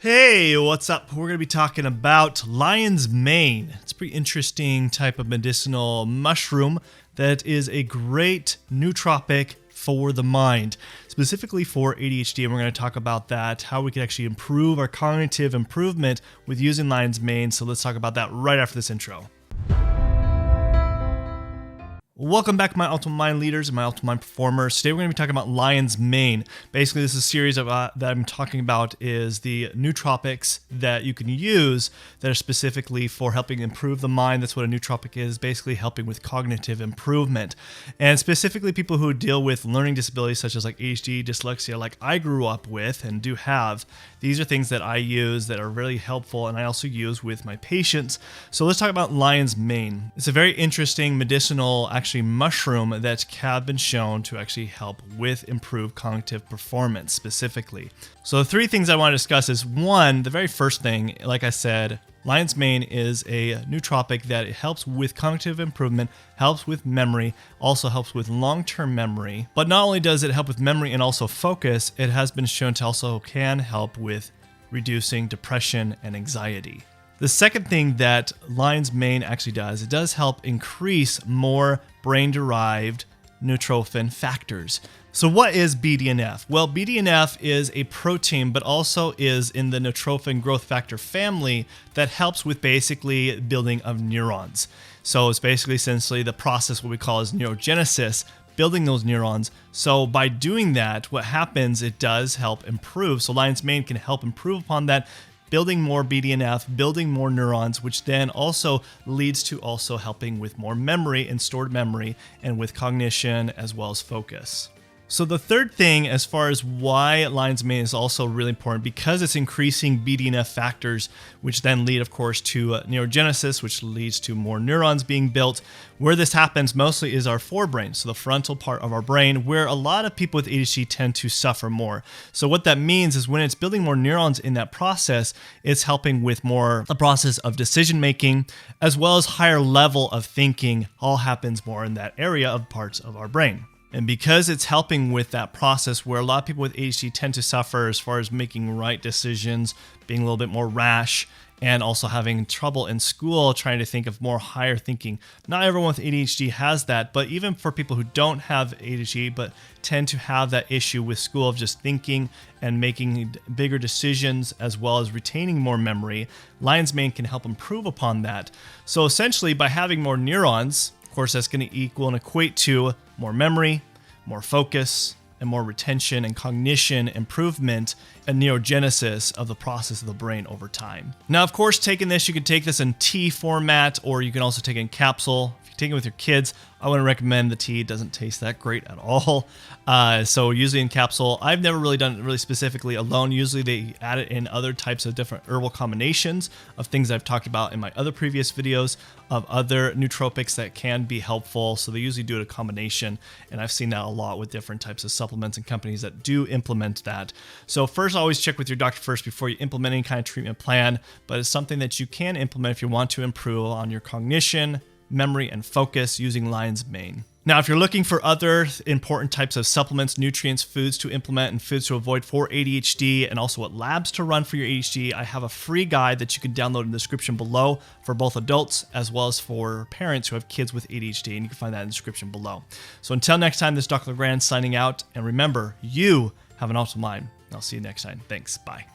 Hey, what's up? We're going to be talking about lion's mane. It's a pretty interesting type of medicinal mushroom that is a great nootropic for the mind, specifically for ADHD, and we're going to talk about that, how we can actually improve our cognitive improvement with using lion's mane. So let's talk about that right after this intro. Welcome back, my Ultimate Mind leaders and my Ultimate Mind performers. Today we're going to be talking about lion's mane. Basically, this is a series of, that I'm talking about is the nootropics that you can use that are specifically for helping improve the mind. That's what a nootropic is, basically helping with cognitive improvement. And specifically people who deal with learning disabilities such as like ADHD, dyslexia, like I grew up with and do have. These are things that I use that are really helpful and I also use with my patients. So let's talk about lion's mane. It's a very interesting medicinal mushroom that have been shown to actually help with improved cognitive performance specifically. So the three things I want to discuss is one, the very first thing, like I said, lion's mane is a nootropic that helps with cognitive improvement, helps with memory, also helps with long-term memory. But not only does it help with memory and also focus, it has been shown to also can help with reducing depression and anxiety. The second thing that lion's mane actually does, it does help increase more brain-derived neurotrophin factors. So what is BDNF? Well, BDNF is a protein, but also is in the neurotrophin growth factor family that helps with basically building of neurons. So it's basically essentially the process what we call is neurogenesis, building those neurons. So by doing that, what happens, it does help improve. So lion's mane can help improve upon that, building more BDNF, building more neurons, which then also leads to also helping with more memory and stored memory and with cognition as well as focus. So the third thing as far as why lion's mane is also really important, because it's increasing BDNF factors, which then lead, of course, to neurogenesis, which leads to more neurons being built. Where this happens mostly is our forebrain, so the frontal part of our brain, where a lot of people with ADHD tend to suffer more. So what that means is when it's building more neurons in that process, it's helping with more the process of decision making, as well as higher level of thinking, all happens more in that area of parts of our brain. And because it's helping with that process where a lot of people with ADHD tend to suffer as far as making right decisions, being a little bit more rash, and also having trouble in school trying to think of more higher thinking. Not everyone with ADHD has that, but even for people who don't have ADHD but tend to have that issue with school of just thinking and making bigger decisions as well as retaining more memory, lion's mane can help improve upon that. So essentially by having more neurons, of course, that's going to equal and equate to more memory, more focus, and more retention and cognition improvement and neurogenesis of the process of the brain over time. Now, of course, taking this, you can take this in tea format, or you can also take it in capsule. If you're taking it with your kids, I wouldn't recommend the tea. It doesn't taste that great at all. So usually in capsule, I've never really done it really specifically alone. Usually they add it in other types of different herbal combinations of things I've talked about in my other previous videos of other nootropics that can be helpful. So they usually do it a combination. And I've seen that a lot with different types of supplements and companies that do implement that. So first, always check with your doctor first before you implement any kind of treatment plan, but it's something that you can implement if you want to improve on your cognition, memory, and focus using lion's mane. Now, if you're looking for other important types of supplements, nutrients, foods to implement, and foods to avoid for ADHD, and also what labs to run for your ADHD, I have a free guide that you can download in the description below for both adults as well as for parents who have kids with ADHD, and you can find that in the description below. So until next time, this is Dr. LeGrand signing out, and remember, you have an awesome mind. I'll see you next time. Thanks. Bye.